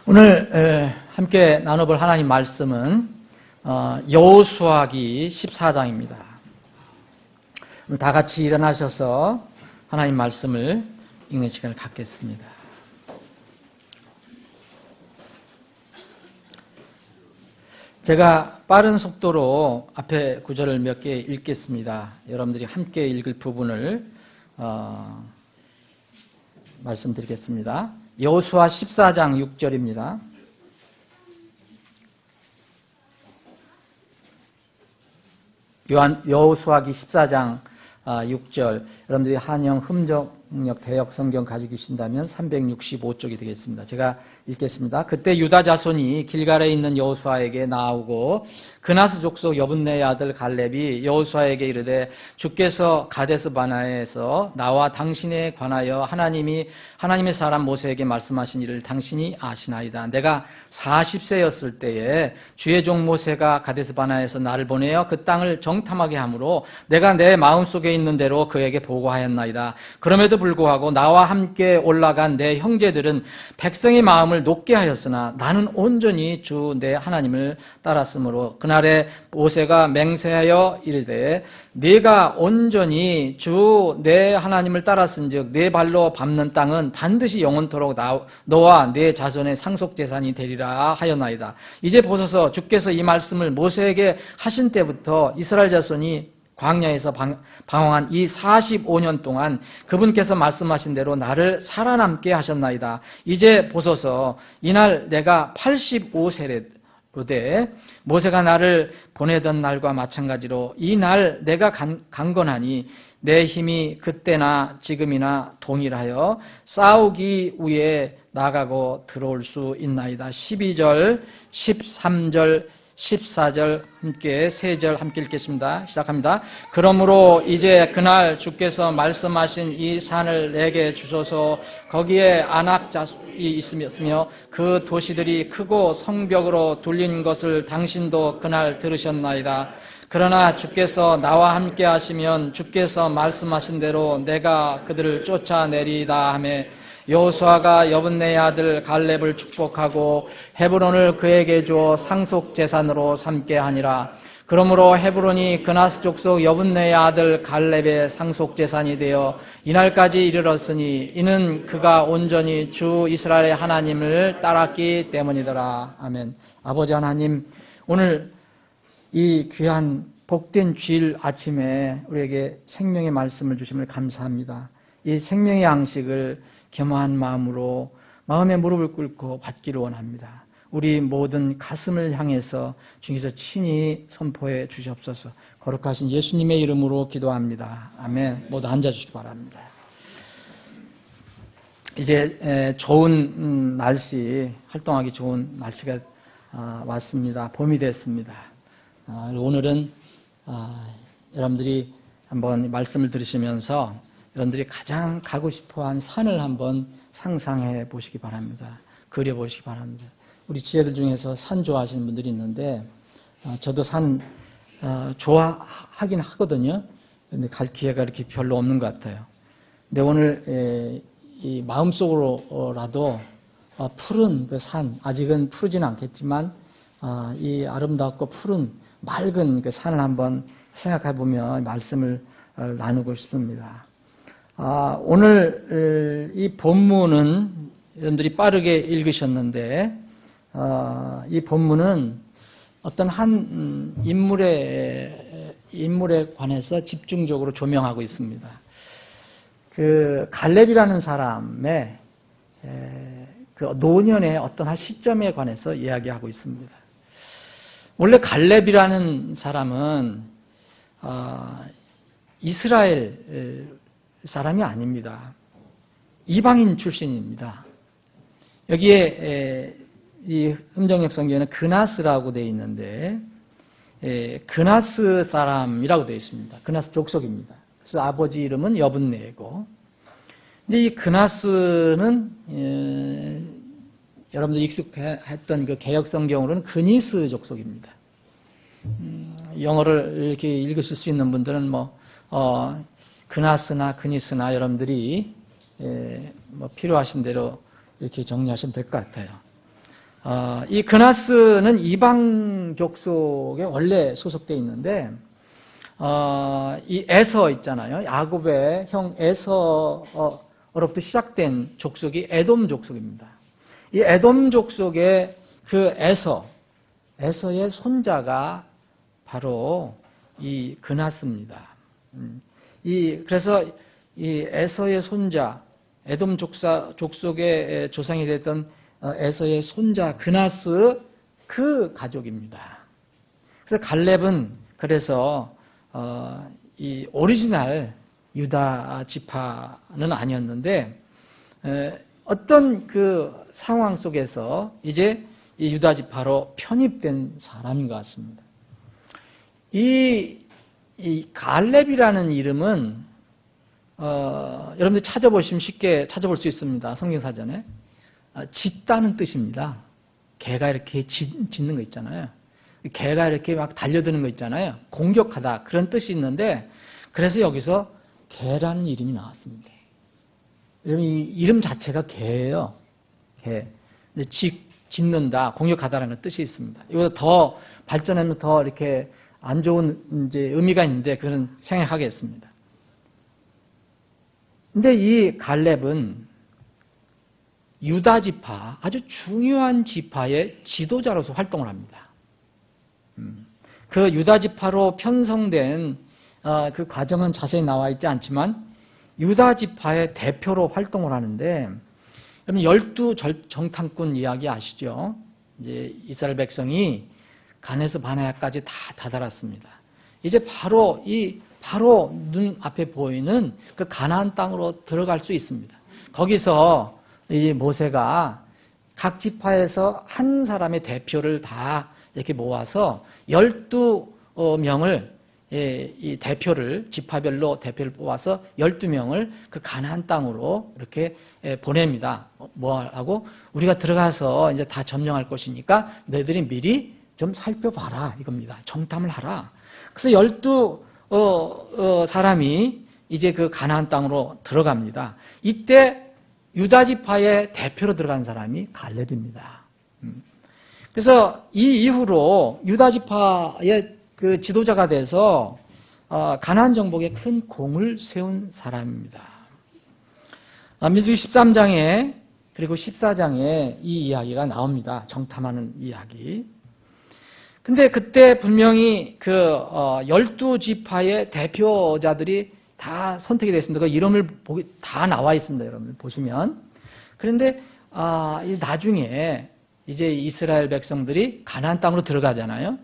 오늘 함께 나눠볼 하나님 말씀은 여호수아기 14장입니다. 다 같이 일어나셔서 하나님 말씀을 읽는 시간을 갖겠습니다. 제가 빠른 속도로 앞에 구절을 몇 개 읽겠습니다. 여러분들이 함께 읽을 부분을 말씀드리겠습니다. 여호수아 14장 6절입니다. 여호수아기 14장 6절. 여러분들이 한영 흠정역 대역 성경 가지고 계신다면 365쪽이 되겠습니다. 제가 읽겠습니다. 그때 유다 자손이 길갈에 있는 여호수아에게 나오고 그나스 족속 여분네의 아들 갈렙이 여호수아에게 이르되 주께서 가데스 바네아에서 나와 당신에 관하여 하나님의 사람 모세에게 말씀하신 일을 당신이 아시나이다. 내가 40세였을 때에 주의 종 모세가 가데스 바네아에서 나를 보내어 그 땅을 정탐하게 하므로 내가 내 마음속에 있는 대로 그에게 보고하였나이다. 그럼에도 불구하고 나와 함께 올라간 내 형제들은 백성의 마음을 높게 하였으나 나는 온전히 주 내 하나님을 따랐으므로 그날에 모세가 맹세하여 이르되 네가 온전히 주 내 하나님을 따랐은즉 네 발로 밟는 땅은 반드시 영원토록 너와 네 자손의 상속재산이 되리라 하였나이다. 이제 보소서 주께서 이 말씀을 모세에게 하신 때부터 이스라엘 자손이 광야에서 방황한 이 45년 동안 그분께서 말씀하신 대로 나를 살아남게 하셨나이다. 이제 보소서 이날 내가 85세로되 모세가 나를 보내던 날과 마찬가지로 이 날 내가 강건하니 내 힘이 그때나 지금이나 동일하여 싸우기 위해 나가고 들어올 수 있나이다. 12절, 13절, 14절 함께 3절 함께 읽겠습니다. 시작합니다. 그러므로 이제 그날 주께서 말씀하신 이 산을 내게 주소서. 거기에 아낙 자손이 있으며 그 도시들이 크고 성벽으로 둘린 것을 당신도 그날 들으셨나이다. 그러나 주께서 나와 함께 하시면 주께서 말씀하신 대로 내가 그들을 쫓아내리다 하며 여호수아가 여분네의 아들 갈렙을 축복하고 헤브론을 그에게 주어 상속재산으로 삼게 하니라. 그러므로 헤브론이 그나스 족속 여분네의 아들 갈렙의 상속재산이 되어 이날까지 이르렀으니 이는 그가 온전히 주 이스라엘의 하나님을 따랐기 때문이더라. 아멘. 아버지 하나님, 오늘 이 귀한 복된 주일 아침에 우리에게 생명의 말씀을 주심을 감사합니다. 이 생명의 양식을 겸허한 마음으로 마음의 무릎을 꿇고 받기를 원합니다. 우리 모든 가슴을 향해서 주께서 친히 선포해 주시옵소서. 거룩하신 예수님의 이름으로 기도합니다. 아멘. 모두 앉아주시기 바랍니다. 이제 좋은 날씨, 활동하기 좋은 날씨가 왔습니다. 봄이 됐습니다. 오늘은 여러분들이 한번 말씀을 들으시면서 여러분들이 가장 가고 싶어한 산을 한번 상상해 보시기 바랍니다. 그려보시기 바랍니다. 우리 지혜들 중에서 산 좋아하시는 분들이 있는데 저도 산 좋아하긴 하거든요. 근데 갈 기회가 이렇게 별로 없는 것 같아요. 근데 오늘 이 마음속으로라도 푸른 그 산, 아직은 푸르지는 않겠지만 이 아름답고 푸른 맑은 그 산을 한번 생각해 보면 말씀을 나누고 싶습니다. 오늘 이 본문은 여러분들이 빠르게 읽으셨는데 이 본문은 어떤 한 인물에 관해서 집중적으로 조명하고 있습니다. 그 갈렙이라는 사람의 그 노년의 어떤 한 시점에 관해서 이야기하고 있습니다. 원래 갈렙이라는 사람은 이스라엘 사람이 아닙니다. 이방인 출신입니다. 여기에 이 흠정역 성경에는 그나스라고 되어 있는데 그나스 사람이라고 되어 있습니다. 그나스 족속입니다. 그래서 아버지 이름은 여분네고, 근데 이 그나스는 여러분들 익숙했던 그 개역 성경으로는 그니스 족속입니다. 영어를 이렇게 읽으실 수 있는 분들은 그나스나 그니스나 여러분들이 필요하신 대로 이렇게 정리하시면 될 것 같아요. 이 그나스는 이방 족속에 원래 소속되어 있는데, 이 에서 있잖아요. 야곱의 형 에서로부터 시작된 족속이 에돔 족속입니다. 이 에돔 족속의 그 에서의 손자가 바로 이 그나스입니다. 그래서 이 에서의 손자, 에돔 족속의 조상이 됐던 에서의 손자 그나스 그 가족입니다. 그래서 갈렙은 그래서 이 오리지널 유다 지파는 아니었는데 어떤 그 상황 속에서 이제 이 유다 지파로 편입된 사람인 것 같습니다. 이 갈렙이라는 이름은 여러분들 찾아보시면 쉽게 찾아볼 수 있습니다. 성경사전에 짖다는 뜻입니다. 개가 이렇게 짖는 거 있잖아요. 개가 이렇게 막 달려드는 거 있잖아요. 공격하다 그런 뜻이 있는데 그래서 여기서 개라는 이름이 나왔습니다. 여러분 이 이름 자체가 개예요. 개. 짖는다, 공격하다라는 뜻이 있습니다. 이거 더 발전하면 더 이렇게 안 좋은 이제 의미가 있는데 그건 생략하겠습니다. 근데 이 갈렙은 유다 지파, 아주 중요한 지파의 지도자로서 활동을 합니다. 그 유다 지파로 편성된 그 과정은 자세히 나와 있지 않지만 유다 지파의 대표로 활동을 하는데 여러분 12 정탐꾼 이야기 아시죠? 이제 이스라엘 백성이 간에서 바네아까지 다 다다랐습니다. 이제 바로 눈앞에 보이는 그 가나안 땅으로 들어갈 수 있습니다. 거기서 이 모세가 각 지파에서 한 사람의 대표를 다 이렇게 모아서 12명을 이 대표를 지파별로 대표를 뽑아서 12명을 그 가나안 땅으로 이렇게 보냅니다. 뭐하고 우리가 들어가서 이제 다 점령할 것이니까 너희들이 미리 좀 살펴봐라 이겁니다. 정탐을 하라. 그래서 12 사람이 이제 그 가나안 땅으로 들어갑니다. 이때 유다 지파의 대표로 들어간 사람이 갈렙입니다. 그래서 이 이후로 유다 지파의 그 지도자가 돼서 가나안 정복에 큰 공을 세운 사람입니다. 민수기 13장에 그리고 14장에 이 이야기가 나옵니다. 정탐하는 이야기. 근데 그때 분명히 그 12지파의 대표자들이 다 선택이 됐습니다. 그 이름을 다 나와 있습니다. 여러분 보시면. 그런데 나중에 이제 이스라엘 백성들이 가나안 땅으로 들어가잖아요.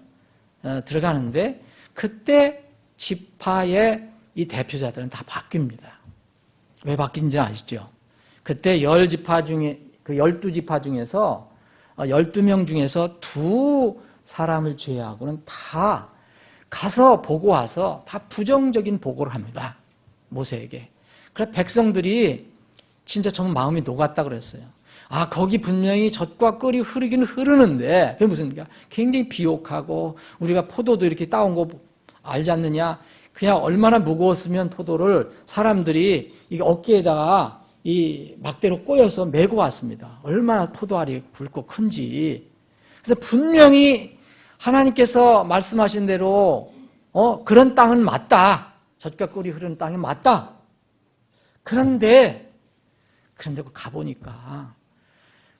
들어가는데 그때 지파의 이 대표자들은 다 바뀝니다. 왜 바뀐지 아시죠? 그때 10지파 중에 그 12지파 중에서 12명 중에서 2 사람을 제외하고는 다 가서 보고 와서 다 부정적인 보고를 합니다. 모세에게. 그래서 백성들이 진짜 정말 마음이 녹았다 그랬어요. 거기 분명히 젖과 꿀이 흐르긴 흐르는데 그게 무슨 얘기야? 굉장히 비옥하고 우리가 포도도 이렇게 따온 거 알지 않느냐? 그냥 얼마나 무거웠으면 포도를 사람들이 이 어깨에다가 이 막대로 꼬여서 메고 왔습니다. 얼마나 포도알이 굵고 큰지. 그래서 분명히 하나님께서 말씀하신 대로 그런 땅은 맞다. 젖과 꿀이 흐르는 땅이 맞다. 그런데 가보니까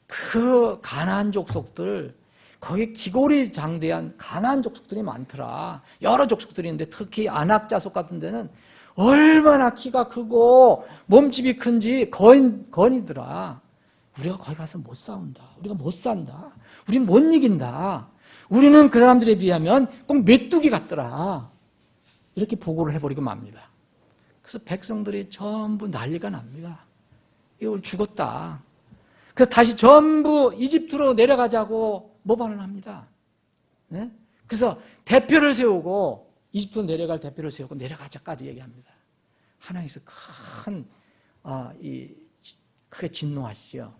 그 가나안 족속들 거기 기골이 장대한 가나안 족속들이 많더라. 여러 족속들이 있는데 특히 아낙 자손 같은 데는 얼마나 키가 크고 몸집이 큰지 거인이더라. 우리가 거기 가서 못 싸운다. 우리가 못 산다. 우린 못 이긴다. 우리는 그 사람들에 비하면 꼭 메뚜기 같더라. 이렇게 보고를 해버리고 맙니다. 그래서 백성들이 전부 난리가 납니다. 이거 죽었다. 그래서 다시 전부 이집트로 내려가자고 모반을 합니다. 네? 그래서 대표를 세우고 이집트로 내려갈 대표를 세우고 내려가자까지 얘기합니다. 하나님께서 크게 진노하시죠.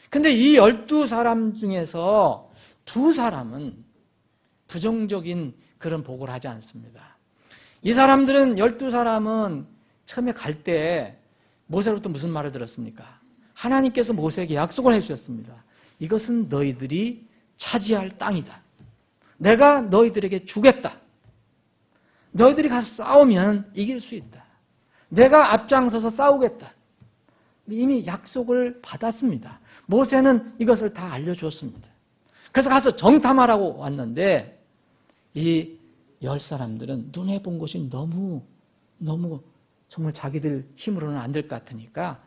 근데 이 12사람 중에서 2 사람은 부정적인 그런 보고를 하지 않습니다. 이 사람들은 12사람은 처음에 갈 때 모세로부터 무슨 말을 들었습니까? 하나님께서 모세에게 약속을 해주셨습니다. 이것은 너희들이 차지할 땅이다. 내가 너희들에게 주겠다. 너희들이 가서 싸우면 이길 수 있다. 내가 앞장서서 싸우겠다. 이미 약속을 받았습니다. 모세는 이것을 다 알려주었습니다. 그래서 가서 정탐하라고 왔는데 이 10사람들은 눈에 본 것이 너무 정말 자기들 힘으로는 안 될 것 같으니까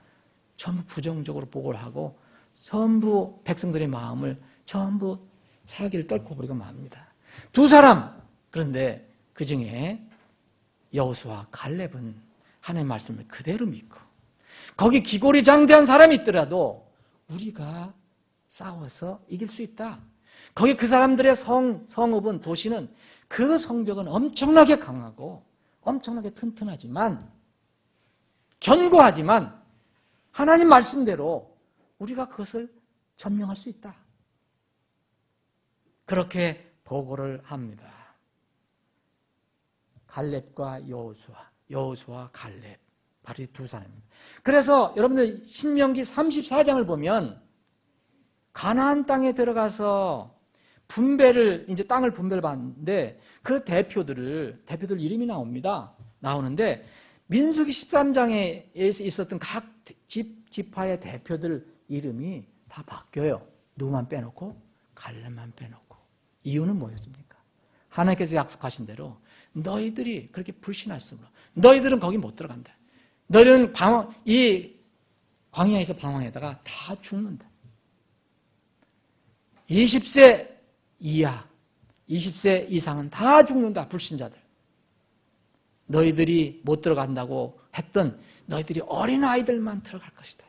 전부 부정적으로 보고를 하고 전부 백성들의 마음을 전부 사기를 떨고 버리고 맙니다. 2사람, 그런데 그 중에 여호수아와 갈렙은 하나님의 말씀을 그대로 믿고 거기 기골이 장대한 사람이 있더라도 우리가 싸워서 이길 수 있다. 거기 그 사람들의 성읍은, 도시는, 그 성벽은 엄청나게 강하고 엄청나게 튼튼하지만, 견고하지만 하나님 말씀대로 우리가 그것을 점령할 수 있다. 그렇게 보고를 합니다. 갈렙과 여호수아 갈렙, 바로 이 2사람입니다. 그래서 여러분들 신명기 34장을 보면 가나안 땅에 들어가서 이제 땅을 분배를 받는데 그 대표들 이름이 나오는데 민수기 13장에 있었던 각 지파의 대표들 이름이 다 바뀌어요. 누구만 빼놓고? 갈렙만 빼놓고. 이유는 뭐였습니까? 하나님께서 약속하신 대로 너희들이 그렇게 불신했으므로 너희들은 거기 못 들어간다. 너희들은 이 광야에서 방황에다가 다 죽는다. 20세 이하, 20세 이상은 다 죽는다. 불신자들. 너희들이 못 들어간다고 했던 너희들이 어린아이들만 들어갈 것이다.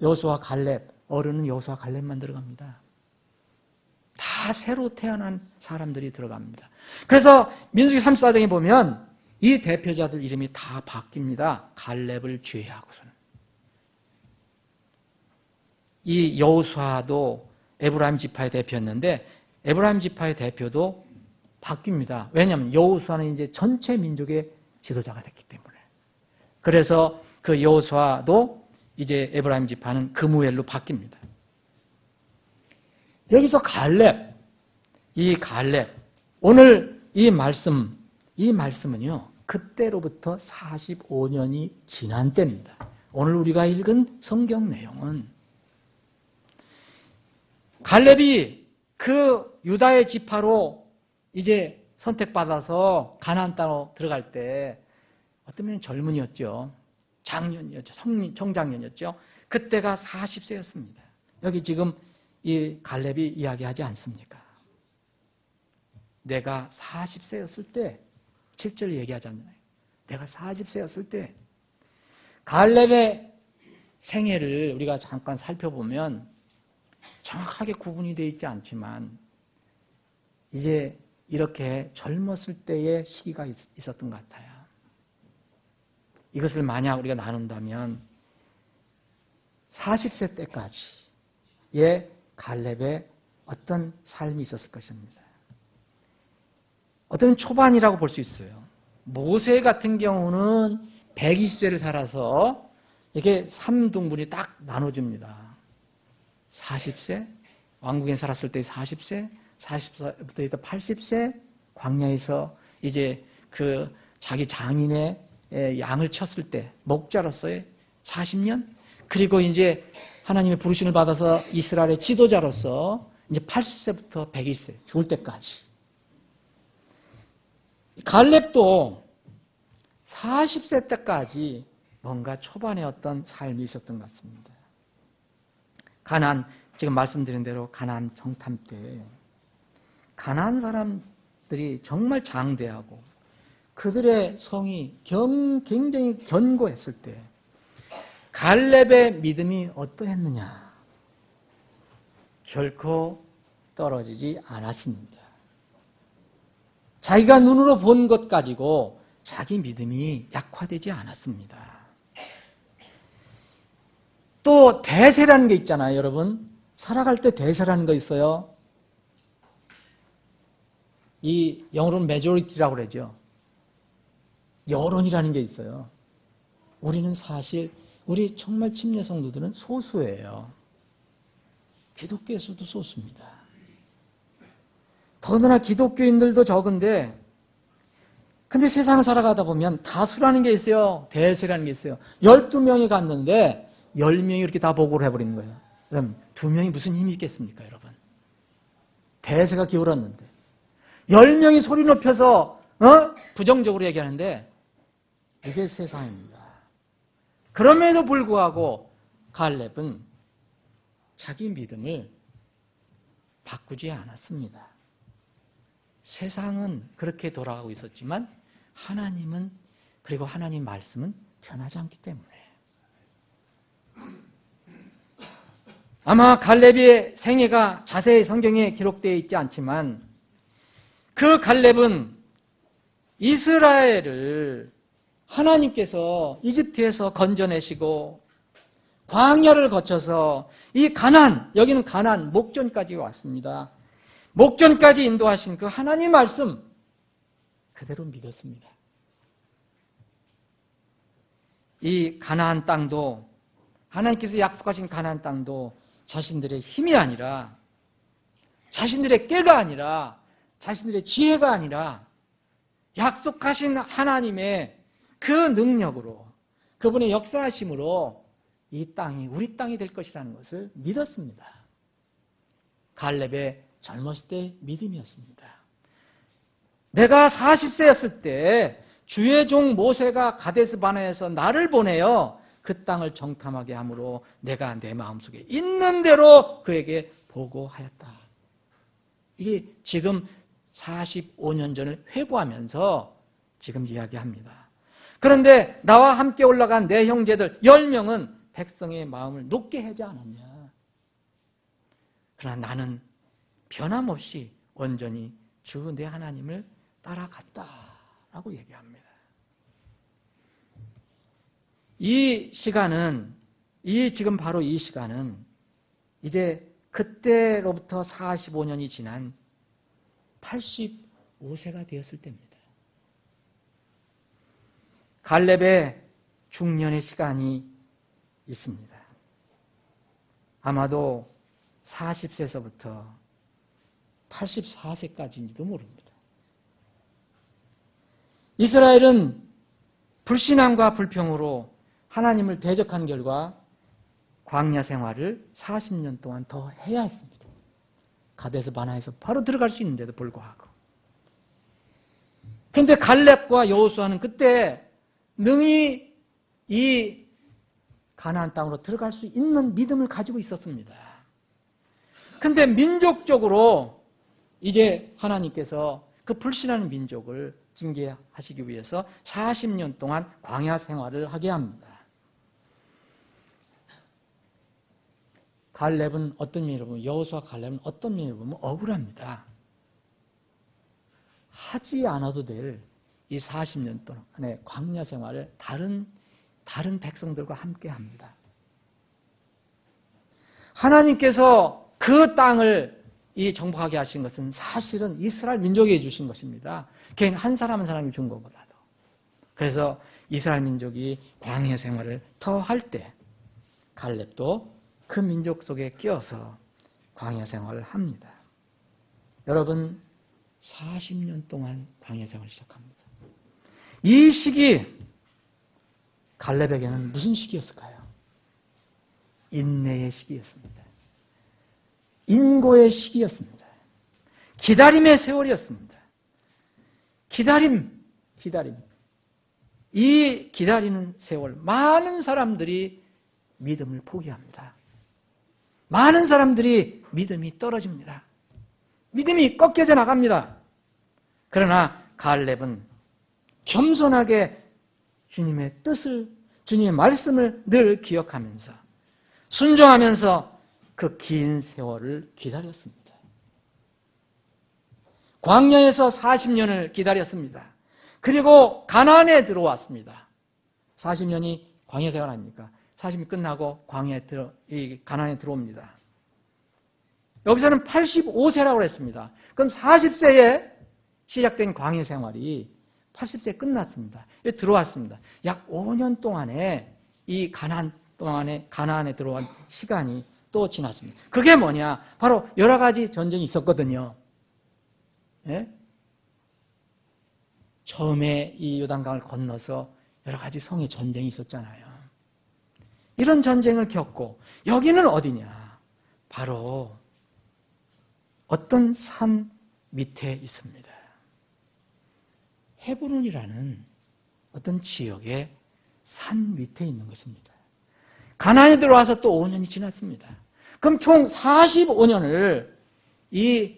여호수아 갈렙, 어른은 여호수아 갈렙만 들어갑니다. 다 새로 태어난 사람들이 들어갑니다. 그래서 민수기 34장에 보면 이 대표자들 이름이 다 바뀝니다. 갈렙을 제외하고서는. 이 여호수아도 에브라임 지파의 대표였는데 에브라임 지파의 대표도 바뀝니다. 왜냐하면 여호수아는 이제 전체 민족의 지도자가 됐기 때문에. 그래서 그 여호수아도 이제 에브라임 지파는 그무엘로 바뀝니다. 여기서 갈렙, 오늘 이 말씀은요, 그때로부터 45년이 지난 때입니다. 오늘 우리가 읽은 성경 내용은 갈렙이 그 유다의 지파로 이제 선택받아서 가나안 땅으로 들어갈 때 어떤 면은 젊은이였죠. 장년이었죠. 청장년이었죠. 그때가 40세였습니다. 여기 지금 이 갈렙이 이야기하지 않습니까? 내가 40세였을 때 7절 얘기하잖아요. 내가 40세였을 때 갈렙의 생애를 우리가 잠깐 살펴보면 정확하게 구분이 되어 있지 않지만 이제 이렇게 젊었을 때의 시기가 있었던 것 같아요. 이것을 만약 우리가 나눈다면 40세 때까지의 갈렙의 어떤 삶이 있었을 것입니다. 어떤 초반이라고 볼 수 있어요. 모세 같은 경우는 120세를 살아서 이렇게 3등분이 딱 나눠집니다. 40세, 왕국에 살았을 때 40세, 40세부터 80세, 광야에서 이제 그 자기 장인의 양을 쳤을 때 목자로서의 40년, 그리고 이제 하나님의 부르심을 받아서 이스라엘의 지도자로서 이제 80세부터 120세, 죽을 때까지. 갈렙도 40세 때까지 뭔가 초반에 어떤 삶이 있었던 것 같습니다. 가나안, 지금 말씀드린 대로 가나안 정탐 때 가나안 사람들이 정말 장대하고 그들의 성이 굉장히 견고했을 때 갈렙의 믿음이 어떠했느냐? 결코 떨어지지 않았습니다. 자기가 눈으로 본 것 가지고 자기 믿음이 약화되지 않았습니다. 또 대세라는 게 있잖아요, 여러분. 살아갈 때 대세라는 거 있어요. 이 영어로는 majority라고 그러죠. 여론이라는 게 있어요. 우리는 사실 우리 정말 침례 성도들은 소수예요. 기독교의 수도 소수입니다. 더군다나 기독교인들도 적은데, 근데 세상을 살아가다 보면 다수라는 게 있어요. 대세라는 게 있어요. 12명이 갔는데 10명이 이렇게 다 보고를 해버리는 거예요. 그럼 2명이 무슨 힘이 있겠습니까, 여러분? 대세가 기울었는데 10명이 소리 높여서 부정적으로 얘기하는데 이게 세상입니다. 그럼에도 불구하고 갈렙은 자기 믿음을 바꾸지 않았습니다. 세상은 그렇게 돌아가고 있었지만 하나님은, 그리고 하나님 말씀은 변하지 않기 때문에. 아마 갈렙의 생애가 자세히 성경에 기록되어 있지 않지만 그 갈렙은 이스라엘을 하나님께서 이집트에서 건져내시고 광야를 거쳐서 이 가나안, 여기는 가나안 목전까지 왔습니다. 목전까지 인도하신 그 하나님 말씀 그대로 믿었습니다. 이 가나안 땅도, 하나님께서 약속하신 가나안 땅도 자신들의 힘이 아니라, 자신들의 꾀가 아니라, 자신들의 지혜가 아니라 약속하신 하나님의 그 능력으로, 그분의 역사하심으로 이 땅이 우리 땅이 될 것이라는 것을 믿었습니다. 갈렙의 젊었을 때 믿음이었습니다. 내가 40세였을 때 주의 종 모세가 가데스 바네에서 나를 보내어 그 땅을 정탐하게 함으로 내가 내 마음속에 있는 대로 그에게 보고하였다. 이게 지금 45년 전을 회고하면서 지금 이야기합니다. 그런데 나와 함께 올라간 내 형제들 10명은 백성의 마음을 높게 하지 않았냐. 그러나 나는 변함없이 온전히 주 내 하나님을 따라갔다라고 얘기합니다. 이 시간은, 지금 바로 이 시간은 이제 그때로부터 45년이 지난 85세가 되었을 때입니다. 갈렙의 중년의 시간이 있습니다. 아마도 40세에서부터 84세까지인지도 모릅니다. 이스라엘은 불신앙과 불평으로 하나님을 대적한 결과 광야 생활을 40년 동안 더 해야 했습니다. 가데스 바네아에서 바로 들어갈 수 있는데도 불구하고. 그런데 갈렙과 여호수아는 그때 능히 이 가나안 땅으로 들어갈 수 있는 믿음을 가지고 있었습니다. 그런데 민족적으로 이제 하나님께서 그 불신하는 민족을 징계하시기 위해서 40년 동안 광야 생활을 하게 합니다. 갈렙은 어떤 면으로 보면, 여호수아 갈렙은 어떤 면으로 보면 억울합니다. 하지 않아도 될 이 40년 동안의 광야 생활을 다른 백성들과 함께 합니다. 하나님께서 그 땅을 정복하게 하신 것은 사실은 이스라엘 민족에게 주신 것입니다. 개인 한 사람 한 사람이 준 것보다도. 그래서 이스라엘 민족이 광야 생활을 더 할 때 갈렙도 그 민족 속에 끼어서 광야 생활을 합니다. 여러분, 40년 동안 광야 생활을 시작합니다. 이 시기 갈렙에게는 무슨 시기였을까요? 인내의 시기였습니다. 인고의 시기였습니다. 기다림의 세월이었습니다. 기다림. 이 기다리는 세월, 많은 사람들이 믿음을 포기합니다. 많은 사람들이 믿음이 떨어집니다. 믿음이 꺾여져 나갑니다. 그러나 갈렙은 겸손하게 주님의 뜻을, 주님의 말씀을 늘 기억하면서 순종하면서 그 긴 세월을 기다렸습니다. 광야에서 40년을 기다렸습니다. 그리고 가나안에 들어왔습니다. 40년이 광야 생활 아닙니까? 40년이 끝나고 가나안에 들어옵니다. 여기서는 85세라고 했습니다. 그럼 40세에 시작된 광야 생활이 80세에 끝났습니다. 들어왔습니다. 약 5년 동안에 이 가나안에 들어온 시간이 또 지났습니다. 그게 뭐냐? 바로 여러 가지 전쟁이 있었거든요. 예? 처음에 이 요단강을 건너서 여러 가지 성의 전쟁이 있었잖아요. 이런 전쟁을 겪고 여기는 어디냐? 바로 어떤 산 밑에 있습니다. 헤브론이라는 어떤 지역의 산 밑에 있는 것입니다. 가나안에 들어와서 또 5년이 지났습니다. 그럼 총 45년을 이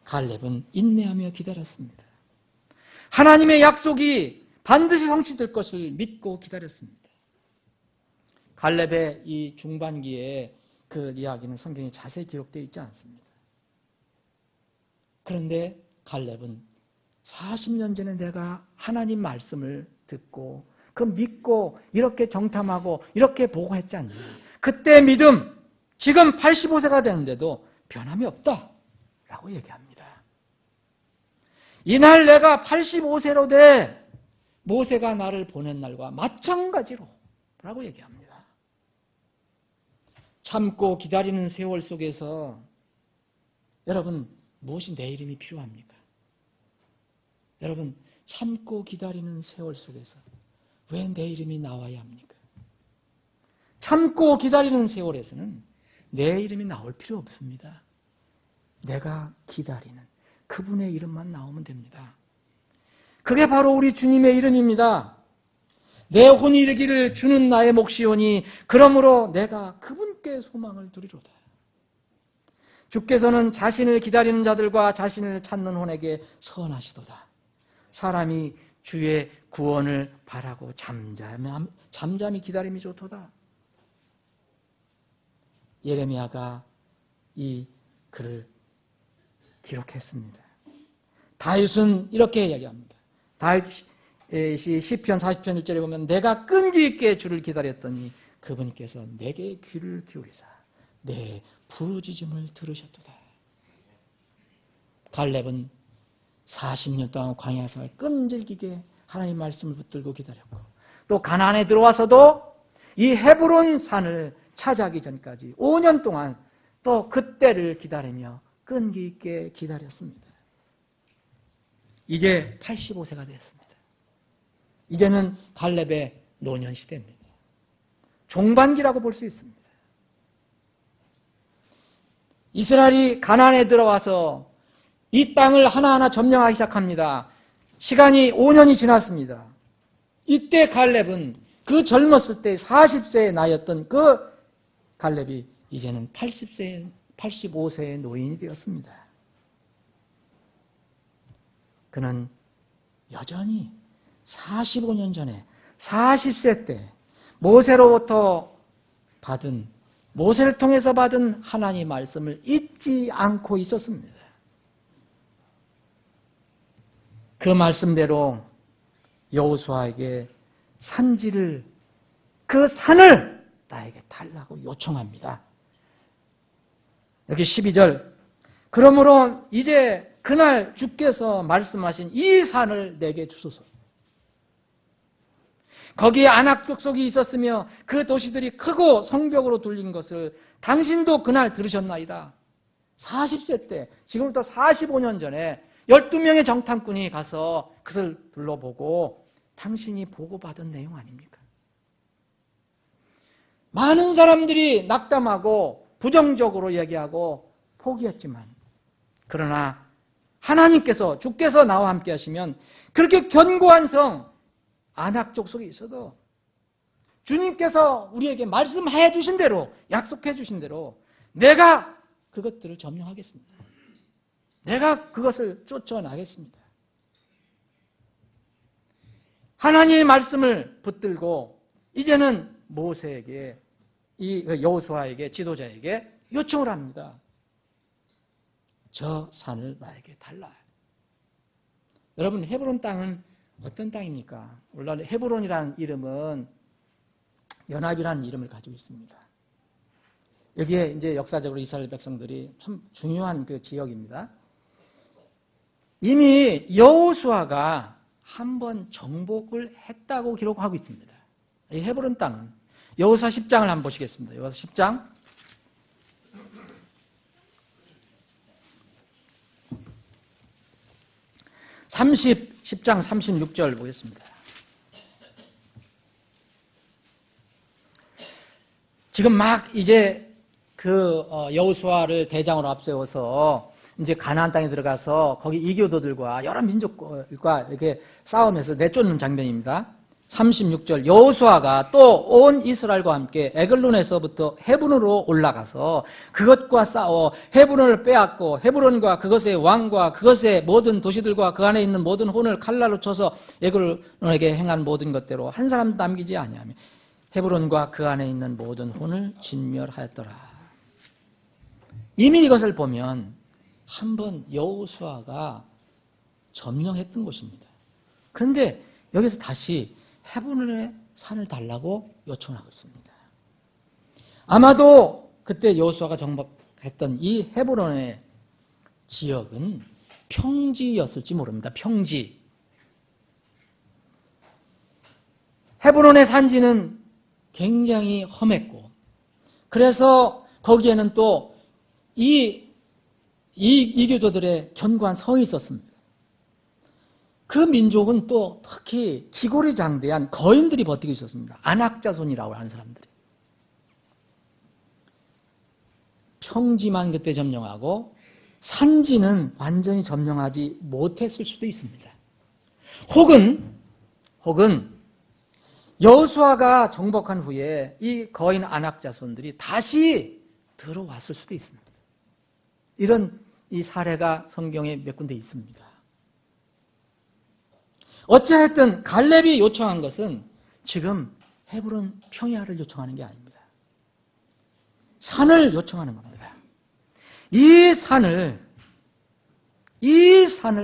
갈렙은 인내하며 기다렸습니다. 하나님의 약속이 반드시 성취될 것을 믿고 기다렸습니다. 갈렙의 이 중반기에 그 이야기는 성경에 자세히 기록되어 있지 않습니다. 그런데 갈렙은 40년 전에 내가 하나님 말씀을 듣고 그 믿고 이렇게 정탐하고 이렇게 보고했지 않냐. 그때 믿음, 지금 85세가 되는데도 변함이 없다라고 얘기합니다. 이날 내가 85세로 돼 모세가 나를 보낸 날과 마찬가지로 라고 얘기합니다. 참고 기다리는 세월 속에서 여러분 무엇이 내 이름이 필요합니까? 여러분 참고 기다리는 세월 속에서 왜 내 이름이 나와야 합니까? 참고 기다리는 세월에서는 내 이름이 나올 필요 없습니다. 내가 기다리는 그분의 이름만 나오면 됩니다. 그게 바로 우리 주님의 이름입니다. 내 혼이 이르기를 주는 나의 몫이오니 그러므로 내가 그분께 소망을 두리로다. 주께서는 자신을 기다리는 자들과 자신을 찾는 혼에게 선하시도다. 사람이 주의 구원을 바라고 잠잠히 기다림이 좋도다. 예레미야가 이 글을 기록했습니다. 다윗은 이렇게 이야기합니다. 다윗이 시편 40편 1절에 보면 내가 끈기 있게 주를 기다렸더니 그분께서 내게 귀를 기울이사 내 부르짖음을 들으셨도다. 갈렙은 40년 동안 광야에서 끈질기게 하나님 말씀을 붙들고 기다렸고 또 가나안에 들어와서도 이 헤브론 산을 차지하기 전까지 5년 동안 또 그때를 기다리며 끈기 있게 기다렸습니다. 이제 85세가 되었습니다. 이제는 갈렙의 노년 시대입니다. 종반기라고 볼 수 있습니다. 이스라엘이 가나안에 들어와서 이 땅을 하나하나 점령하기 시작합니다. 시간이 5년이 지났습니다. 이때 갈렙은 그 젊었을 때 40세의 나이였던 그 갈렙이 이제는 85세의 노인이 되었습니다. 그는 여전히 45년 전에 40세 때 모세를 통해서 받은 하나님의 말씀을 잊지 않고 있었습니다. 그 말씀대로 여호수아에게 그 산을 나에게 달라고 요청합니다. 여기 12절 그러므로 이제 그날 주께서 말씀하신 이 산을 내게 주소서. 거기에 아낙 족속이 있었으며 그 도시들이 크고 성벽으로 둘린 것을 당신도 그날 들으셨나이다. 40세 때 지금부터 45년 전에 12명의 정탐꾼이 가서 그것을 둘러보고 당신이 보고받은 내용 아닙니까? 많은 사람들이 낙담하고 부정적으로 얘기하고 포기했지만 그러나 하나님께서 주께서 나와 함께 하시면 그렇게 견고한 성 아낙 족속에 있어도 주님께서 우리에게 말씀해 주신 대로 약속해 주신 대로 내가 그것들을 점령하겠습니다. 내가 그것을 쫓아나겠습니다. 하나님의 말씀을 붙들고 이제는 모세에게 여호수아에게 지도자에게 요청을 합니다. 저 산을 나에게 달라. 여러분 헤브론 땅은 어떤 땅입니까? 원래 헤브론이라는 이름은 연합이라는 이름을 가지고 있습니다. 여기에 이제 역사적으로 이스라엘 백성들이 참 중요한 그 지역입니다. 이미 여호수아가 한번 정복을 했다고 기록하고 있습니다. 이 헤브론 땅은 여호수아 10장을 한번 보시겠습니다. 여호수아 10장 10장 36절 보겠습니다. 지금 막 이제 그 여호수아를 대장으로 앞세워서 이제 가나안 땅에 들어가서 거기 이교도들과 여러 민족과 이렇게 싸우면서 내쫓는 장면입니다. 36절 여호수아가 또 온 이스라엘과 함께 에글론에서부터 헤브론으로 올라가서 그것과 싸워 헤브론을 빼앗고 헤브론과 그것의 왕과 그것의 모든 도시들과 그 안에 있는 모든 혼을 칼날로 쳐서 에글론에게 행한 모든 것대로 한 사람도 남기지 아니하며 헤브론과 그 안에 있는 모든 혼을 진멸하였더라. 이미 이것을 보면 한번 여호수아가 점령했던 곳입니다. 그런데 여기서 다시 헤브론의 산을 달라고 요청을 하고 있습니다. 아마도 그때 여호수아가 정복했던 이 헤브론의 지역은 평지였을지 모릅니다. 평지. 헤브론의 산지는 굉장히 험했고 그래서 거기에는 또 이교도들의 견고한 성이 있었습니다. 그 민족은 또 특히 기골이 장대한 거인들이 버티고 있었습니다. 안악자손이라고 하는 사람들이. 평지만 그때 점령하고 산지는 완전히 점령하지 못했을 수도 있습니다. 혹은 여호수아가 정복한 후에 이 거인 안악자손들이 다시 들어왔을 수도 있습니다. 이런 이 사례가 성경에 몇 군데 있습니다. 어찌하였든 갈렙이 요청한 것은 지금 헤브론 평야를 요청하는 게 아닙니다. 산을 요청하는 겁니다. 이 산을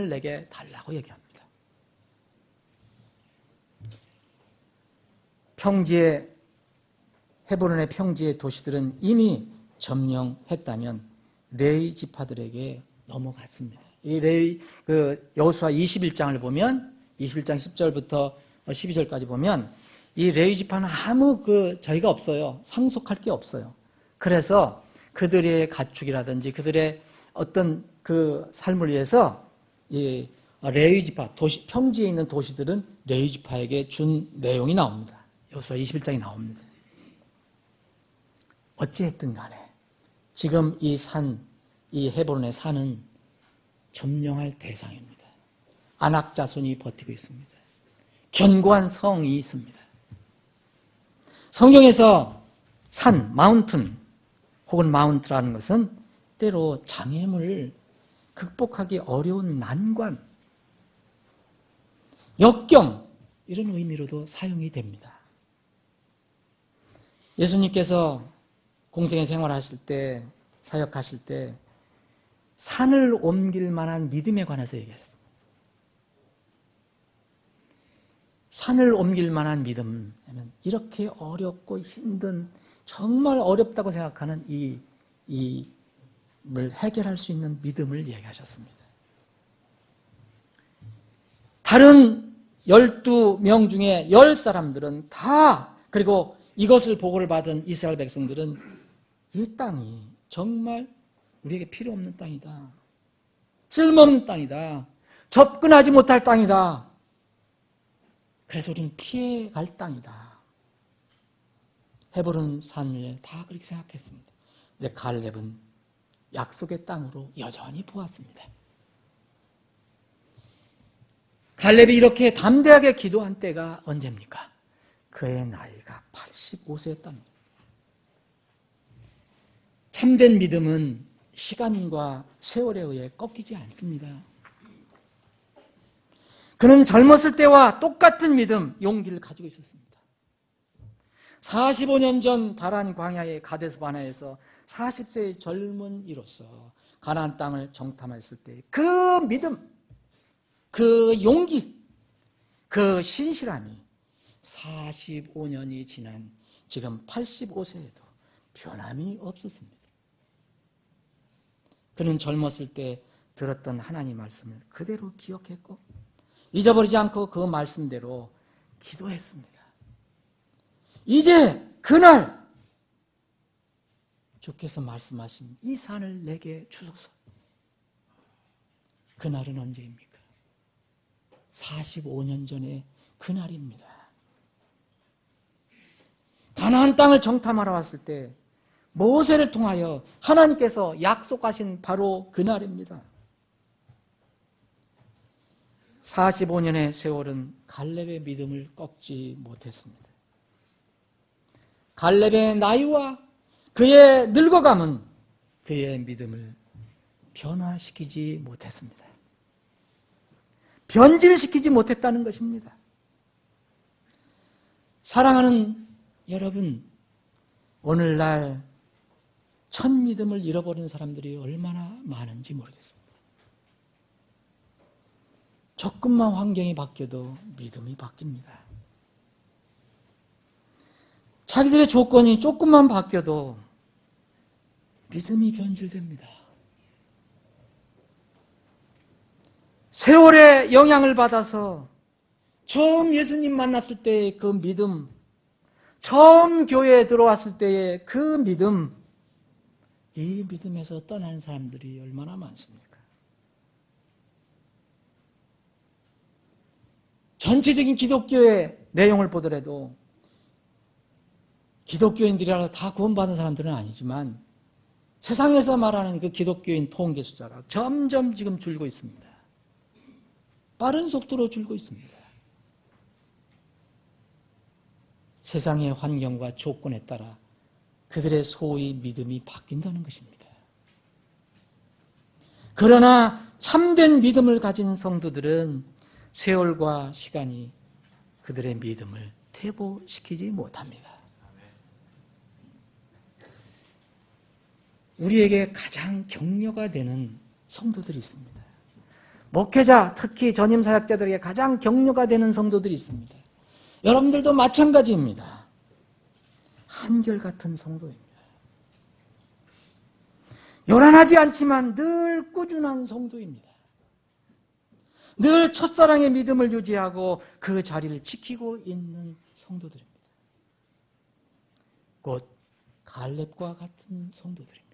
내게 달라고 얘기합니다. 헤브론의 평지의 도시들은 이미 점령했다면 레위 지파들에게 넘어갔습니다. 이 여호수아 21장을 보면 21장 10절부터 12절까지 보면 이 레위 지파는 아무 저희가 없어요. 상속할 게 없어요. 그래서 그들의 가축이라든지 그들의 어떤 그 삶을 위해서 이 레위 지파 평지에 있는 도시들은 레위 지파에게 준 내용이 나옵니다. 여호수아 21장이 나옵니다. 어찌했든 간에 지금 이 헤브론의 산은 점령할 대상입니다. 안악자손이 버티고 있습니다. 견고한 성이 있습니다. 성경에서 산, 마운틴 혹은 마운트라는 것은 때로 장애물을 극복하기 어려운 난관, 역경 이런 의미로도 사용이 됩니다. 예수님께서 공생의 생활하실 때, 사역하실 때 산을 옮길 만한 믿음에 관해서 얘기했습니다. 산을 옮길 만한 믿음, 이렇게 어렵고 힘든 정말 어렵다고 생각하는 이를 해결할 수 있는 믿음을 얘기하셨습니다. 다른 12명 중에 10사람들은 다 그리고 이것을 보고를 받은 이스라엘 백성들은 이 땅이 정말 우리에게 필요 없는 땅이다. 쓸모없는 땅이다. 접근하지 못할 땅이다. 그래서 우리는 피해갈 땅이다. 헤브론 산을 다 그렇게 생각했습니다. 근데 갈렙은 약속의 땅으로 여전히 보았습니다. 갈렙이 이렇게 담대하게 기도한 때가 언제입니까? 그의 나이가 85세였답니다. 참된 믿음은 시간과 세월에 의해 꺾이지 않습니다. 그는 젊었을 때와 똑같은 믿음, 용기를 가지고 있었습니다. 45년 전 바란 광야의 가데스 바네아에서 40세의 젊은이로서 가나안 땅을 정탐했을 때 그 믿음, 그 용기, 그 신실함이 45년이 지난 지금 85세에도 변함이 없었습니다. 그는 젊었을 때 들었던 하나님 말씀을 그대로 기억했고 잊어버리지 않고 그 말씀대로 기도했습니다. 이제 그날 주께서 말씀하신 이 산을 내게 주소서. 그날은 언제입니까? 45년 전의 그날입니다. 가나안 땅을 정탐하러 왔을 때 모세를 통하여 하나님께서 약속하신 바로 그날입니다. 45년의 세월은 갈렙의 믿음을 꺾지 못했습니다. 갈렙의 나이와 그의 늙어감은 그의 믿음을 변화시키지 못했습니다. 변질시키지 못했다는 것입니다. 사랑하는 여러분, 오늘날 첫 믿음을 잃어버린 사람들이 얼마나 많은지 모르겠습니다. 조금만 환경이 바뀌어도 믿음이 바뀝니다. 자기들의 조건이 조금만 바뀌어도 믿음이 변질됩니다. 세월의 영향을 받아서 처음 예수님 만났을 때의 그 믿음, 처음 교회에 들어왔을 때의 그 믿음, 이 믿음에서 떠나는 사람들이 얼마나 많습니까? 전체적인 기독교의 내용을 보더라도 기독교인들이라고 다 구원받은 사람들은 아니지만 세상에서 말하는 그 기독교인 통계 숫자가 점점 지금 줄고 있습니다. 빠른 속도로 줄고 있습니다. 세상의 환경과 조건에 따라 그들의 소위 믿음이 바뀐다는 것입니다. 그러나 참된 믿음을 가진 성도들은 세월과 시간이 그들의 믿음을 퇴보시키지 못합니다. 우리에게 가장 격려가 되는 성도들이 있습니다. 목회자, 특히 전임 사역자들에게 가장 격려가 되는 성도들이 있습니다. 여러분들도 마찬가지입니다. 한결같은 성도입니다. 요란하지 않지만 늘 꾸준한 성도입니다. 늘 첫사랑의 믿음을 유지하고 그 자리를 지키고 있는 성도들입니다. 곧 갈렙과 같은 성도들입니다.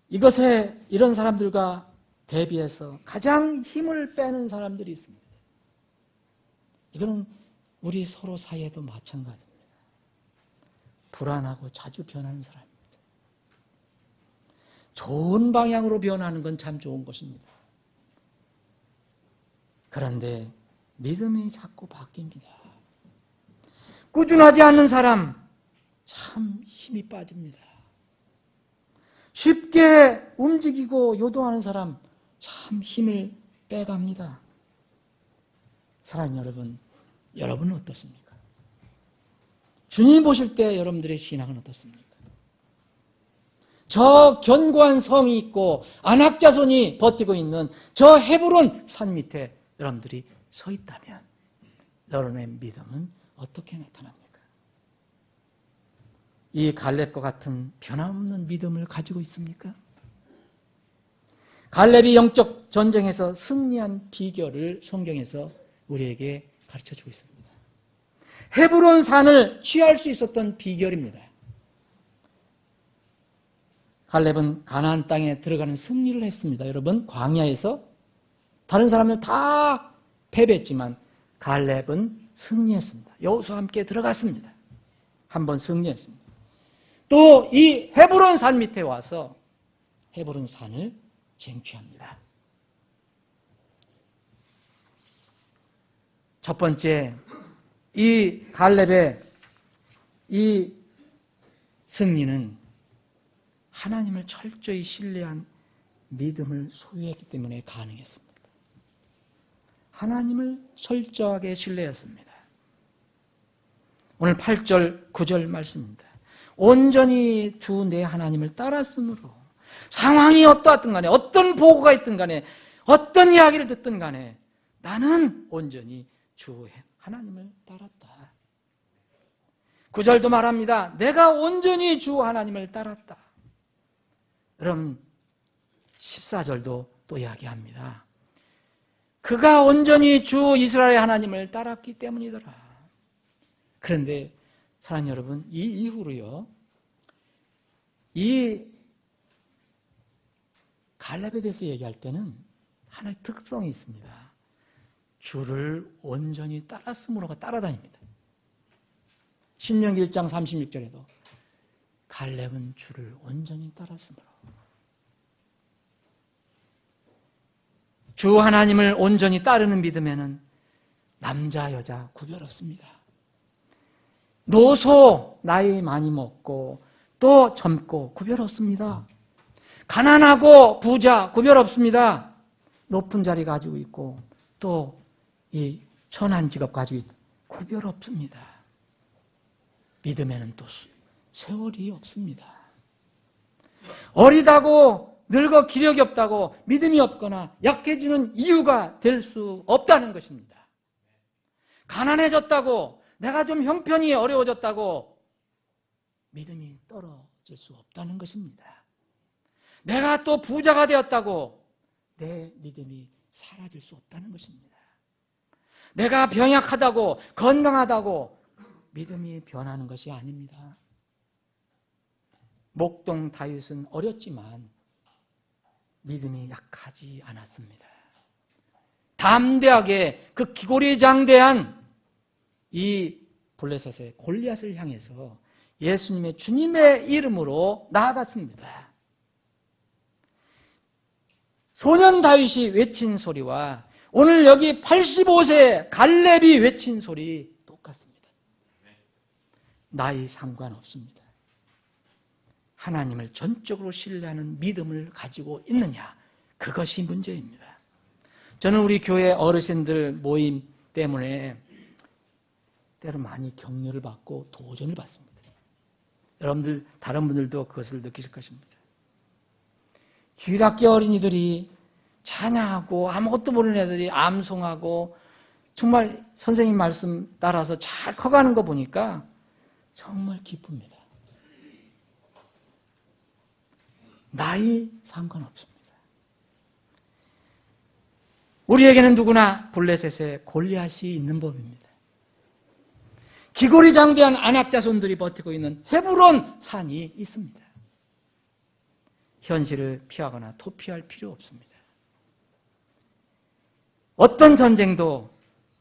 이것에 이런 사람들과 대비해서 가장 힘을 빼는 사람들이 있습니다. 이거는 우리 서로 사이에도 마찬가지입니다. 불안하고 자주 변하는 사람입니다. 좋은 방향으로 변하는 건 참 좋은 것입니다. 그런데 믿음이 자꾸 바뀝니다. 꾸준하지 않는 사람 참 힘이 빠집니다. 쉽게 움직이고 요동하는 사람 참 힘을 빼갑니다. 사랑하는 여러분, 여러분은 어떻습니까? 주님 보실 때 여러분들의 신앙은 어떻습니까? 저 견고한 성이 있고 안악자손이 버티고 있는 저 헤브론 산 밑에 여러분들이 서 있다면 여러분의 믿음은 어떻게 나타납니까? 이 갈렙과 같은 변함없는 믿음을 가지고 있습니까? 갈렙이 영적 전쟁에서 승리한 비결을 성경에서 우리에게 가르쳐주고 있습니다. 헤브론 산을 취할 수 있었던 비결입니다. 갈렙은 가나안 땅에 들어가는 승리를 했습니다. 여러분, 광야에서 다른 사람들 다 패배했지만 갈렙은 승리했습니다. 여호수아와 함께 들어갔습니다. 한번 승리했습니다. 또 이 헤브론 산 밑에 와서 헤브론 산을 쟁취합니다. 첫 번째, 이 갈렙의 이 승리는 하나님을 철저히 신뢰한 믿음을 소유했기 때문에 가능했습니다. 하나님을 철저하게 신뢰했습니다. 오늘 8절, 9절 말씀입니다. 온전히 주 내 하나님을 따랐으므로 상황이 어떠하든 간에 어떤 보고가 있든 간에 어떤 이야기를 듣든 간에 나는 온전히 주 하나님을 따랐다. 9절도 말합니다. 내가 온전히 주 하나님을 따랐다. 그럼 14절도 또 이야기합니다. 그가 온전히 주 이스라엘 하나님을 따랐기 때문이더라. 그런데 사랑하는 여러분, 이 이후로요, 이 갈렙에 대해서 얘기할 때는 하나의 특성이 있습니다. 주를 온전히 따랐으므로가 따라다닙니다. 신명기 1장 36절에도 갈렙은 주를 온전히 따랐으므로. 주 하나님을 온전히 따르는 믿음에는 남자 여자 구별 없습니다. 노소 나이 많이 먹고 또 젊고 구별 없습니다. 가난하고 부자 구별 없습니다. 높은 자리 가지고 있고 또 이 천한 직업 가지고 있고 구별 없습니다. 믿음에는 또 세월이 없습니다. 어리다고 늙어 기력이 없다고 믿음이 없거나 약해지는 이유가 될 수 없다는 것입니다. 가난해졌다고 내가 좀 형편이 어려워졌다고 믿음이 떨어질 수 없다는 것입니다. 내가 또 부자가 되었다고 내 믿음이 사라질 수 없다는 것입니다. 내가 병약하다고 건강하다고 믿음이 변하는 것이 아닙니다. 목동 다윗은 어렸지만 믿음이 약하지 않았습니다. 담대하게 그 기고리장대한 이 블레셋의 골리앗을 향해서 예수님의 주님의 이름으로 나아갔습니다. 소년 다윗이 외친 소리와 오늘 여기 85세 갈렙이 외친 소리 똑같습니다. 나이 상관없습니다. 하나님을 전적으로 신뢰하는 믿음을 가지고 있느냐, 그것이 문제입니다. 저는 우리 교회 어르신들 모임 때문에 때로 많이 격려를 받고 도전을 받습니다. 여러분들 다른 분들도 그것을 느끼실 것입니다. 주일학교 어린이들이 찬양하고 아무것도 모르는 애들이 암송하고 정말 선생님 말씀 따라서 잘 커가는 거 보니까 정말 기쁩니다. 나이 상관없습니다. 우리에게는 누구나 블레셋의 골리앗이 있는 법입니다. 기고리장대한 아낙 자손들이 버티고 있는 헤브론 산이 있습니다. 현실을 피하거나 도피할 필요 없습니다. 어떤 전쟁도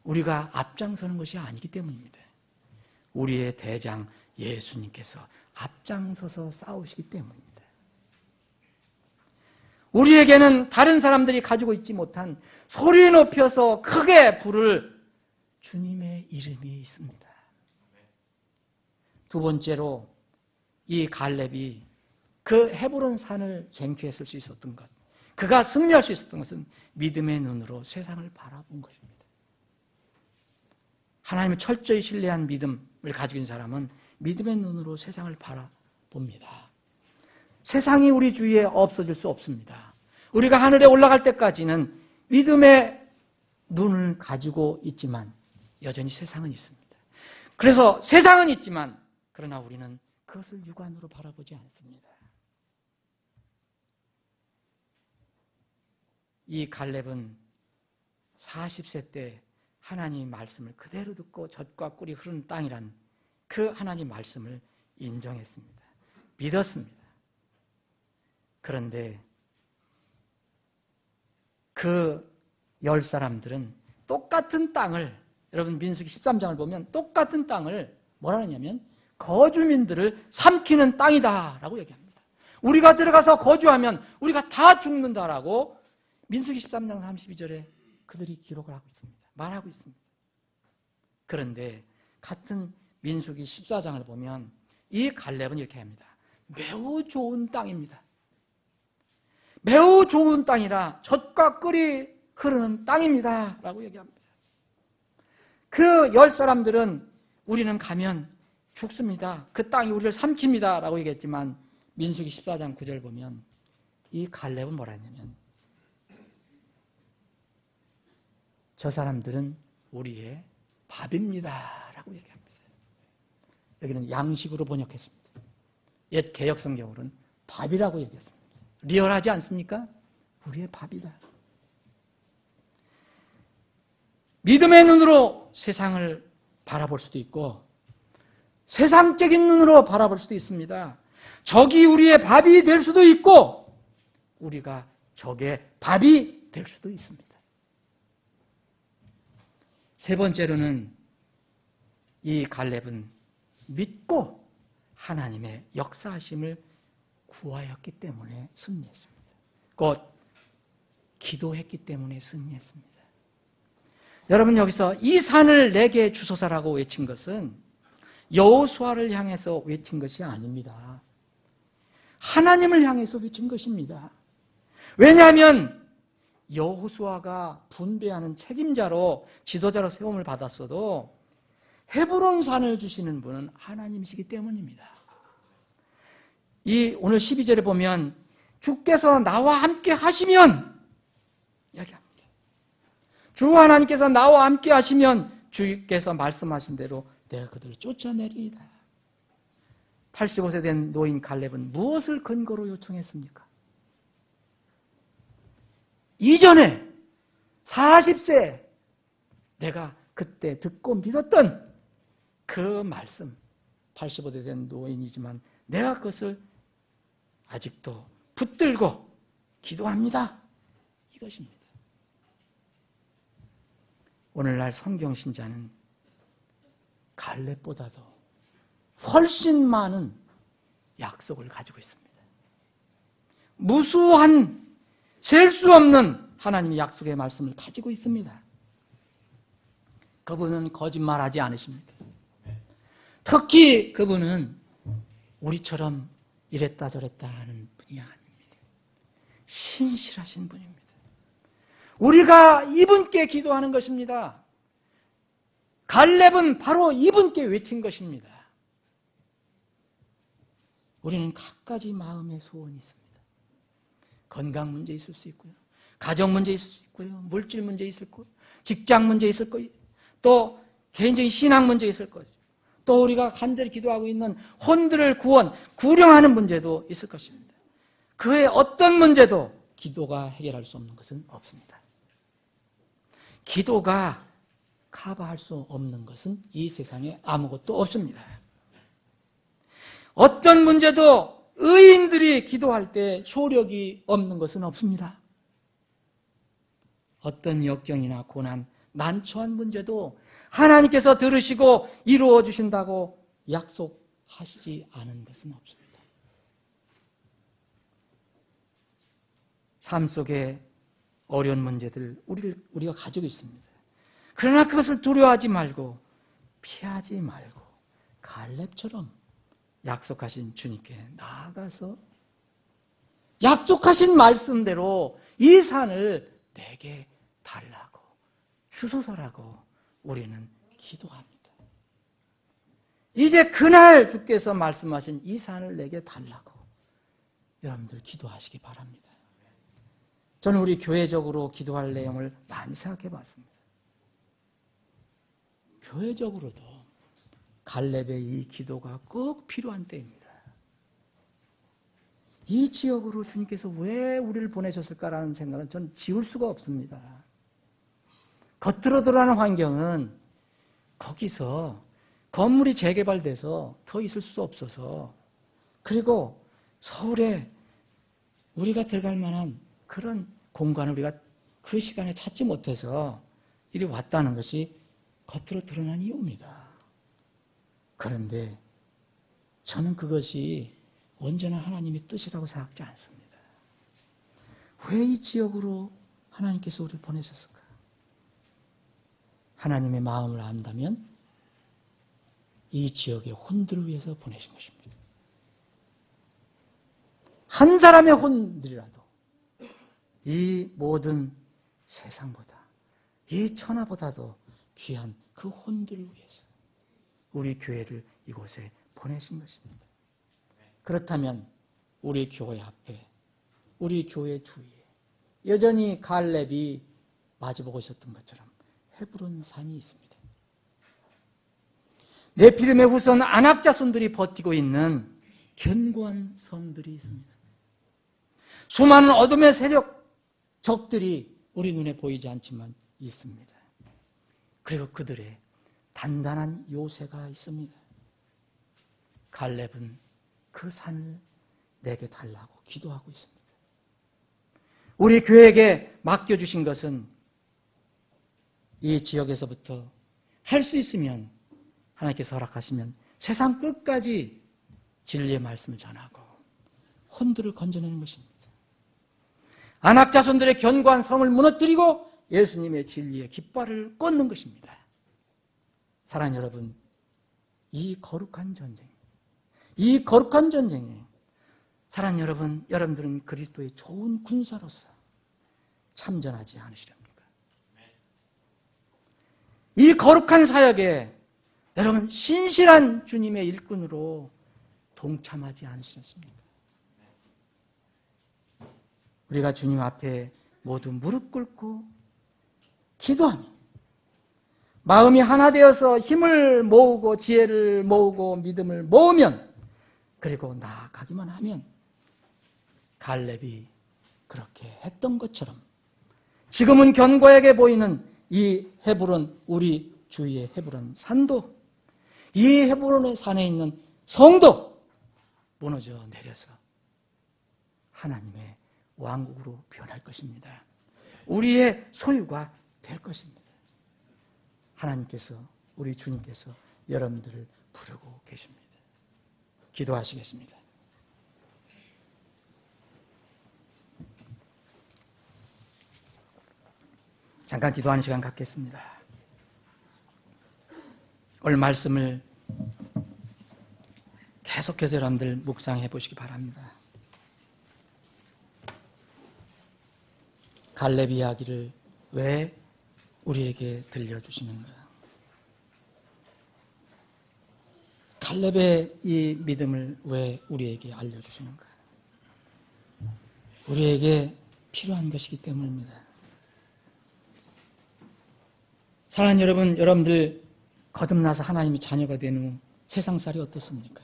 우리가 앞장서는 것이 아니기 때문입니다. 우리의 대장 예수님께서 앞장서서 싸우시기 때문입니다. 우리에게는 다른 사람들이 가지고 있지 못한 소리 높여서 크게 부를 주님의 이름이 있습니다. 두 번째로 이 갈렙이 그 헤브론 산을 쟁취했을 수 있었던 것, 그가 승리할 수 있었던 것은 믿음의 눈으로 세상을 바라본 것입니다. 하나님을 철저히 신뢰한 믿음을 가지고 있는 사람은 믿음의 눈으로 세상을 바라봅니다. 세상이 우리 주위에 없어질 수 없습니다. 우리가 하늘에 올라갈 때까지는 믿음의 눈을 가지고 있지만 여전히 세상은 있습니다. 그래서 세상은 있지만 그러나 우리는 그것을 육안으로 바라보지 않습니다. 이 갈렙은 40세 때 하나님 말씀을 그대로 듣고 젖과 꿀이 흐르는 땅이란 그 하나님 말씀을 인정했습니다. 믿었습니다. 그런데 그 10사람들은 똑같은 땅을, 여러분 민수기 13장을 보면 똑같은 땅을 뭐라 하냐면 거주민들을 삼키는 땅이다라고 얘기합니다. 우리가 들어가서 거주하면 우리가 다 죽는다라고 민수기 13장 32절에 그들이 기록을 하고 있습니다. 말하고 있습니다. 그런데 같은 민수기 14장을 보면 이 갈렙은 이렇게 합니다. 매우 좋은 땅입니다. 매우 좋은 땅이라 젖과 꿀이 흐르는 땅입니다 라고 얘기합니다. 그 10사람들은 우리는 가면 죽습니다. 그 땅이 우리를 삼킵니다 라고 얘기했지만 민수기 14장 9절 보면 이 갈렙은 뭐라 했냐면 저 사람들은 우리의 밥입니다 라고 얘기합니다. 여기는 양식으로 번역했습니다. 옛 개역 성경으로는 밥이라고 얘기했습니다. 리얼하지 않습니까? 우리의 밥이다. 믿음의 눈으로 세상을 바라볼 수도 있고 세상적인 눈으로 바라볼 수도 있습니다. 적이 우리의 밥이 될 수도 있고 우리가 적의 밥이 될 수도 있습니다. 세 번째로는 이 갈렙은 믿고 하나님의 역사하심을 구하였기 때문에 승리했습니다. 곧 기도했기 때문에 승리했습니다. 여러분, 여기서 이 산을 내게 주소서라고 외친 것은 여호수아를 향해서 외친 것이 아닙니다. 하나님을 향해서 외친 것입니다. 왜냐하면 여호수아가 분배하는 책임자로 지도자로 세움을 받았어도 헤브론 산을 주시는 분은 하나님이시기 때문입니다. 이 오늘 12절에 보면 주께서 나와 함께 하시면 이야기합니다. 주 하나님께서 나와 함께 하시면 주께서 말씀하신 대로 내가 그들을 쫓아내리이다. 85세 된 노인 갈렙은 무엇을 근거로 요청했습니까? 이전에 40세 내가 그때 듣고 믿었던 그 말씀, 85세 된 노인이지만 내가 그것을 아직도 붙들고 기도합니다. 이것입니다. 오늘날 성경신자는 갈렙보다도 훨씬 많은 약속을 가지고 있습니다. 무수한 셀 수 없는 하나님의 약속의 말씀을 가지고 있습니다. 그분은 거짓말하지 않으십니다. 특히 그분은 우리처럼 이랬다 저랬다 하는 분이 아닙니다. 신실하신 분입니다. 우리가 이분께 기도하는 것입니다. 갈렙은 바로 이분께 외친 것입니다. 우리는 갖가지 마음의 소원이 있습니다. 건강 문제 있을 수 있고요. 가정 문제 있을 수 있고요. 물질 문제 있을 거예요. 직장 문제 있을 거예요. 또 개인적인 신앙 문제 있을 거예요. 또 우리가 간절히 기도하고 있는 혼들을 구령하는 문제도 있을 것입니다. 그의 어떤 문제도 기도가 해결할 수 없는 것은 없습니다. 기도가 커버할 수 없는 것은 이 세상에 아무것도 없습니다. 어떤 문제도 의인들이 기도할 때 효력이 없는 것은 없습니다. 어떤 역경이나 고난, 난처한 문제도 하나님께서 들으시고 이루어 주신다고 약속하시지 않은 것은 없습니다. 삶 속에 어려운 문제들 우리가 가지고 있습니다. 그러나 그것을 두려워하지 말고 피하지 말고 갈렙처럼 약속하신 주님께 나아가서 약속하신 말씀대로 이 산을 내게 달라고 주소서라고 우리는 기도합니다. 이제 그날 주께서 말씀하신 이 산을 내게 달라고 여러분들 기도하시기 바랍니다. 저는 우리 교회적으로 기도할 내용을 많이 생각해 봤습니다. 교회적으로도 갈렙의 이 기도가 꼭 필요한 때입니다. 이 지역으로 주님께서 왜 우리를 보내셨을까라는 생각은 저는 지울 수가 없습니다. 겉으로 드러나는 환경은 거기서 건물이 재개발돼서 더 있을 수 없어서, 그리고 서울에 우리가 들어갈 만한 그런 공간을 우리가 그 시간에 찾지 못해서 이리 왔다는 것이 겉으로 드러난 이유입니다. 그런데 저는 그것이 언제나 하나님의 뜻이라고 생각하지 않습니다. 왜 이 지역으로 하나님께서 우리를 보내셨을까? 하나님의 마음을 안다면 이 지역의 혼들을 위해서 보내신 것입니다. 한 사람의 혼들이라도 이 모든 세상보다, 이 천하보다도 귀한 그 혼들을 위해서 우리 교회를 이곳에 보내신 것입니다. 그렇다면 우리 교회 앞에, 우리 교회 주위에 여전히 갈렙이 마주보고 있었던 것처럼 헤브론 산이 있습니다. 네피림의 후손 아낙 자손들이 버티고 있는 견고한 성들이 있습니다. 수많은 어둠의 세력, 적들이 우리 눈에 보이지 않지만 있습니다. 그리고 그들의 단단한 요새가 있습니다. 갈렙은 그 산을 내게 달라고 기도하고 있습니다. 우리 교회에게 맡겨주신 것은 이 지역에서부터 할 수 있으면 하나님께서 허락하시면 세상 끝까지 진리의 말씀을 전하고 혼들을 건져내는 것입니다. 안악자손들의 견고한 성을 무너뜨리고 예수님의 진리의 깃발을 꽂는 것입니다. 사랑하는 여러분, 이 거룩한 전쟁에 사랑하는 여러분, 여러분들은 그리스도의 좋은 군사로서 참전하지 않으시렵니까? 이 거룩한 사역에 여러분 신실한 주님의 일꾼으로 동참하지 않으시겠습니까? 우리가 주님 앞에 모두 무릎 꿇고 기도하며 마음이 하나 되어서 힘을 모으고 지혜를 모으고 믿음을 모으면, 그리고 나아가기만 하면 갈렙이 그렇게 했던 것처럼 지금은 견고하게 보이는 이 헤브론, 우리 주위의 헤브론 산도, 이 헤브론의 산에 있는 성도 무너져 내려서 하나님의 왕국으로 변할 것입니다. 우리의 소유가 될 것입니다. 하나님께서, 우리 주님께서 여러분들을 부르고 계십니다. 기도하시겠습니다. 잠깐 기도하는 시간 갖겠습니다. 오늘 말씀을 계속해서 여러분들 묵상해 보시기 바랍니다. 갈렙 이야기를 왜 우리에게 들려주시는가? 갈렙의 이 믿음을 왜 우리에게 알려주시는가? 우리에게 필요한 것이기 때문입니다. 사랑하는 여러분, 여러분들 거듭나서 하나님의 자녀가 된 후 세상살이 어떻습니까?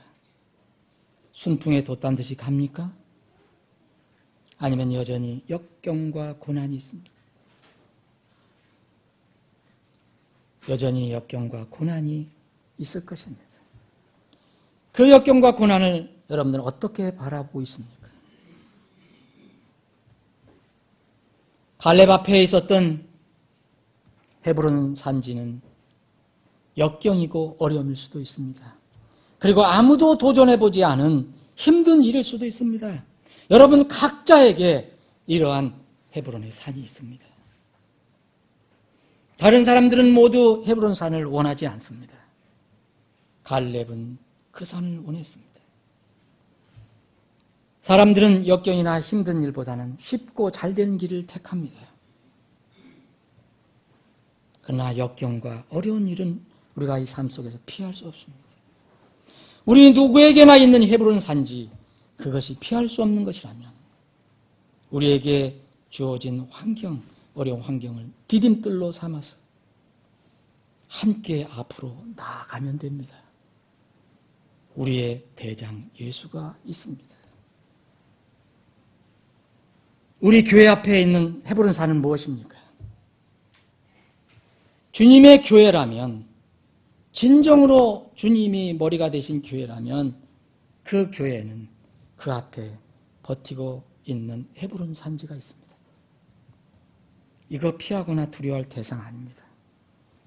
순풍에 돛단 듯이 갑니까? 아니면 여전히 역경과 고난이 있습니까? 여전히 역경과 고난이 있을 것입니다. 그 역경과 고난을 여러분들은 어떻게 바라보고 있습니까? 갈렙 앞에 있었던 헤브론 산지는 역경이고 어려움일 수도 있습니다. 그리고 아무도 도전해보지 않은 힘든 일일 수도 있습니다. 여러분 각자에게 이러한 헤브론의 산이 있습니다. 다른 사람들은 모두 헤브론 산을 원하지 않습니다. 갈렙은 그 산을 원했습니다. 사람들은 역경이나 힘든 일보다는 쉽고 잘되는 길을 택합니다. 그러나 역경과 어려운 일은 우리가 이 삶 속에서 피할 수 없습니다. 우리 누구에게나 있는 헤브론 산지, 그것이 피할 수 없는 것이라면 우리에게 주어진 환경, 어려운 환경을 디딤돌로 삼아서 함께 앞으로 나아가면 됩니다. 우리의 대장 예수가 있습니다. 우리 교회 앞에 있는 헤브론 산은 무엇입니까? 주님의 교회라면, 진정으로 주님이 머리가 되신 교회라면 그 교회는 그 앞에 버티고 있는 헤브론 산지가 있습니다. 이거 피하거나 두려워할 대상 아닙니다.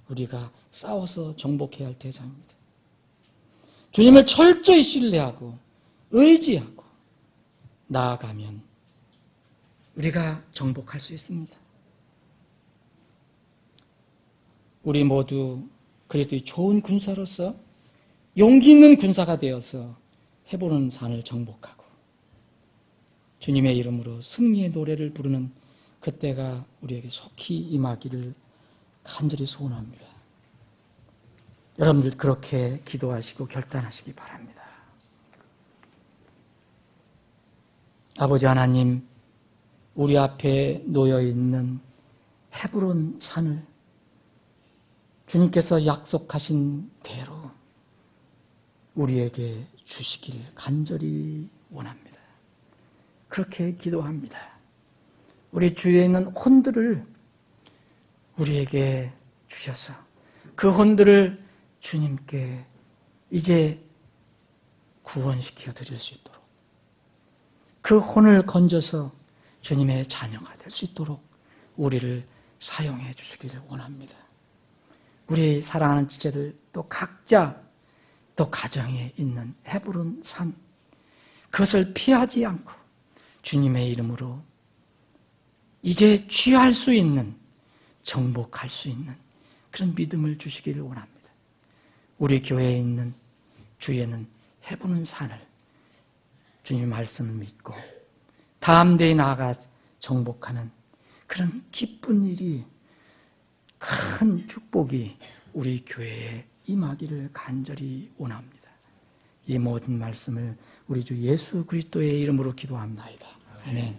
우리가 싸워서 정복해야 할 대상입니다. 주님을 철저히 신뢰하고 의지하고 나아가면 우리가 정복할 수 있습니다. 우리 모두 그리스도의 좋은 군사로서 용기 있는 군사가 되어서 헤브론 산을 정복하고 주님의 이름으로 승리의 노래를 부르는 그때가 우리에게 속히 임하기를 간절히 소원합니다. 여러분들 그렇게 기도하시고 결단하시기 바랍니다. 아버지 하나님, 우리 앞에 놓여있는 헤브론 산을 주님께서 약속하신 대로 우리에게 주시길 간절히 원합니다. 그렇게 기도합니다. 우리 주위에 있는 혼들을 우리에게 주셔서 그 혼들을 주님께 이제 구원시켜 드릴 수 있도록 그 혼을 건져서 주님의 자녀가 될 수 있도록 우리를 사용해 주시기를 원합니다. 우리 사랑하는 지체들 또 각자 또 가정에 있는 헤브론 산, 그것을 피하지 않고 주님의 이름으로 이제 취할 수 있는, 정복할 수 있는 그런 믿음을 주시기를 원합니다. 우리 교회에 있는 주에는 헤브론 산을 주님의 말씀을 믿고 다음 대에 나아가 정복하는 그런 기쁜 일이, 큰 축복이 우리 교회에 임하기를 간절히 원합니다. 이 모든 말씀을 우리 주 예수 그리스도의 이름으로 기도합나이다. 아멘.